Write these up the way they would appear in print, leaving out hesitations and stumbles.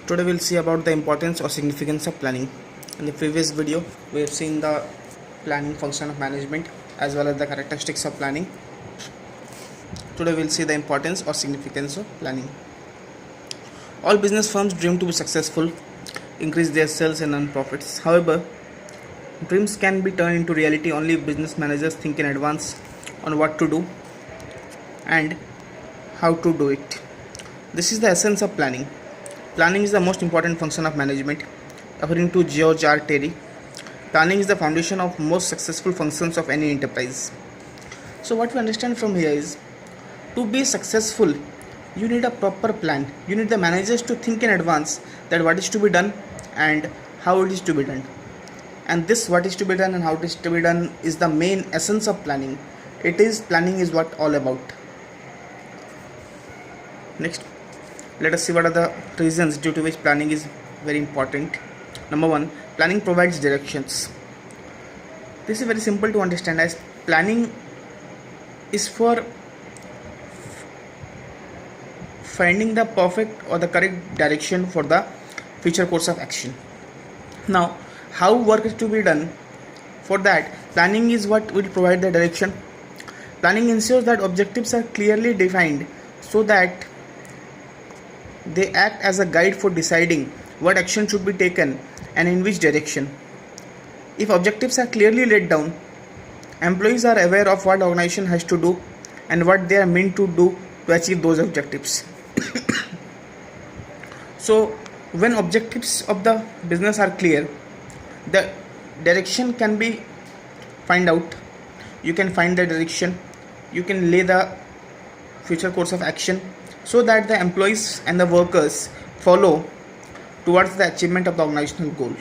Today we'll see about the importance or significance of planning. In the previous video, we have seen the planning function of management as well as the characteristics of planning. Today we'll see the importance or significance of planning. All business firms dream to be successful, increase their sales and earn profits. However, dreams can be turned into reality only if business managers think in advance on what to do and how to do it. This is the essence of planning. Planning is the most important function of management. According to George R. Terry, planning is the foundation of most successful functions of any enterprise. So what we understand from here is, to be successful, you need a proper plan. You need the managers to think in advance that what is to be done and how it is to be done. And this what is to be done and how it is to be done is the main essence of planning. Planning is what all about. Next, let us see what are the reasons due to which planning is very important. Number one, planning provides directions. This is very simple to understand, as planning is for finding the perfect or the correct direction for the future course of action. Now, how work is to be done? For that, planning is what will provide the direction. Planning ensures that objectives are clearly defined so that they act as a guide for deciding what action should be taken and in which direction. If objectives are clearly laid down, employees are aware of what the organization has to do and what they are meant to do to achieve those objectives. So, when objectives of the business are clear, the direction can be find out. You can find the direction. You can lay the future course of action so that the employees and the workers follow towards the achievement of the organizational goal.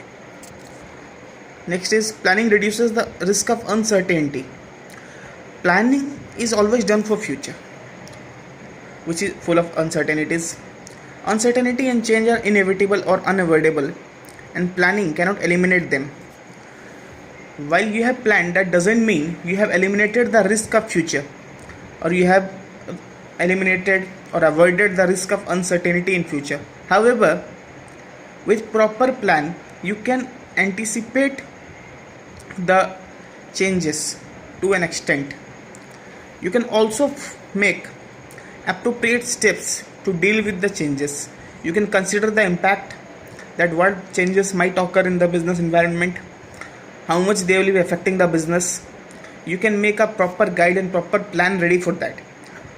Next is, planning reduces the risk of uncertainty. Planning is always done for future, which is full of uncertainties. Uncertainty and change are inevitable or unavoidable, and planning cannot eliminate them. While you have planned, that doesn't mean you have eliminated the risk of future, or you have eliminated or avoided the risk of uncertainty in future. However, with proper plan, you can anticipate the changes to an extent. You can also make appropriate steps to deal with the changes. You can consider the impact that what changes might occur in the business environment, how much they will be affecting the business. You can make a proper guide and proper plan ready for that.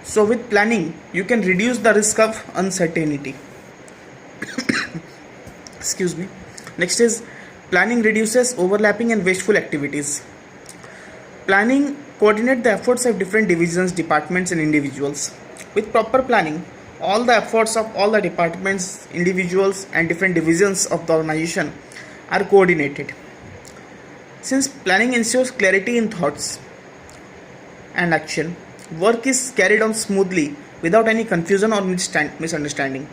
So with planning, you can reduce the risk of uncertainty. Excuse me. Next is, planning reduces overlapping and wasteful activities. Planning coordinates the efforts of different divisions, departments and individuals. With proper planning, all the efforts of all the departments, individuals and different divisions of the organization are coordinated. Since planning ensures clarity in thoughts and action, work is carried on smoothly without any confusion or misunderstanding.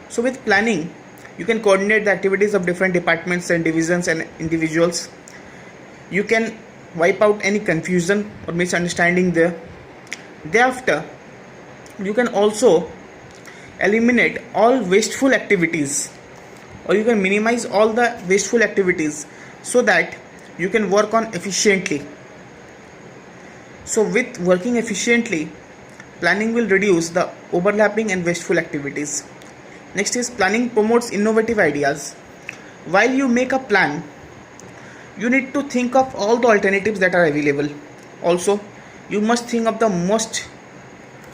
So with planning, you can coordinate the activities of different departments and divisions and individuals. You can wipe out any confusion or misunderstanding there. Thereafter, you can also eliminate all wasteful activities, or you can minimize all the wasteful activities so that you can work on efficiently. So with working efficiently, planning will reduce the overlapping and wasteful activities. Next is, planning promotes innovative ideas. While you make a plan, you need to think of all the alternatives that are available. Also, you must think of the most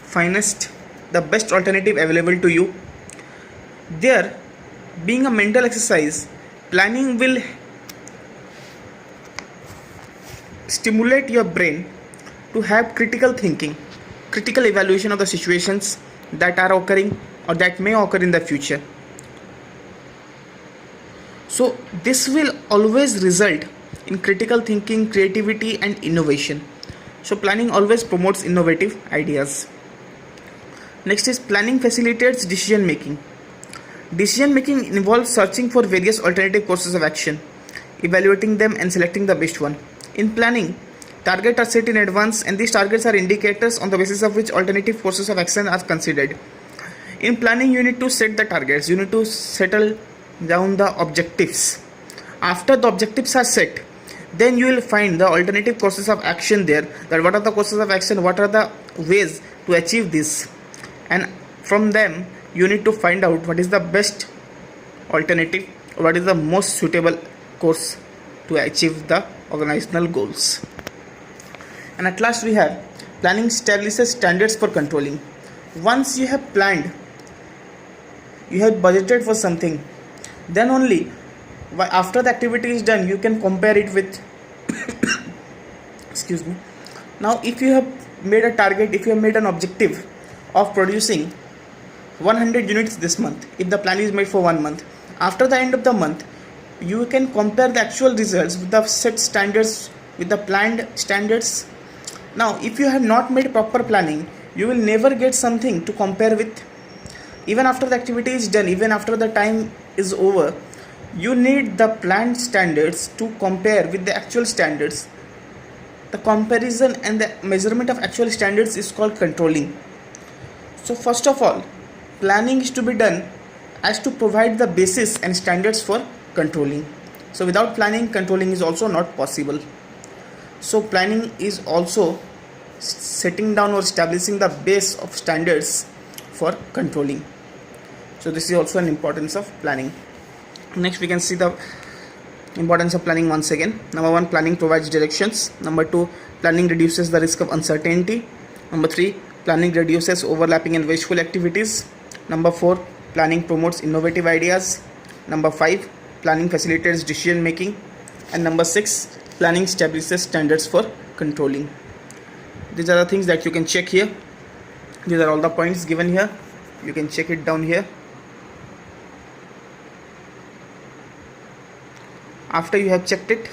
finest, the best alternative available to you. There, being a mental exercise, planning will stimulate your brain to have critical thinking, critical evaluation of the situations that are occurring or that may occur in the future. So this will always result in critical thinking, creativity and innovation. So planning always promotes innovative ideas. Next is, planning facilitates decision making. Decision making involves searching for various alternative courses of action, evaluating them and selecting the best one. In planning, targets are set in advance and these targets are indicators on the basis of which alternative courses of action are considered. In planning, you need to set the targets, you need to settle down the objectives. After the objectives are set, then you will find the alternative courses of action there, that what are the courses of action, what are the ways to achieve this, and from them you need to find out what is the best alternative, what is the most suitable course to achieve the organizational goals. And at last we have planning establishes standards for controlling. Once you have planned, you have budgeted for something, then only after the activity is done you can compare it with excuse me. Now if you have made a target, if you have made an objective of producing 100 units this month, if the plan is made for 1 month, after the end of the month you can compare the actual results with the set standards, with the planned standards. Now if you have not made proper planning, you will never get something to compare with. Even after the activity is done, even after the time is over, you need the planned standards to compare with the actual standards. The comparison and the measurement of actual standards is called controlling. So first of all, planning is to be done as to provide the basis and standards for controlling. So without planning, controlling is also not possible. So planning is also setting down or establishing the base of standards for controlling. So this is also an importance of planning. Next we can see the importance of planning once again. Number 1, planning provides directions. Number 2, planning reduces the risk of uncertainty. Number 3, planning reduces overlapping and wasteful activities. Number 4, planning promotes innovative ideas. Number 5, planning facilitates decision making. And number 6, planning establishes standards for controlling. These are the things that you can check here. These are all the points given here. You can check it down here. After you have checked it,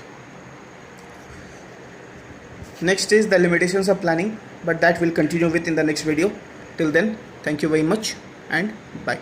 next is the limitations of planning, but that will continue with in the next video. Till then, thank you very much and bye.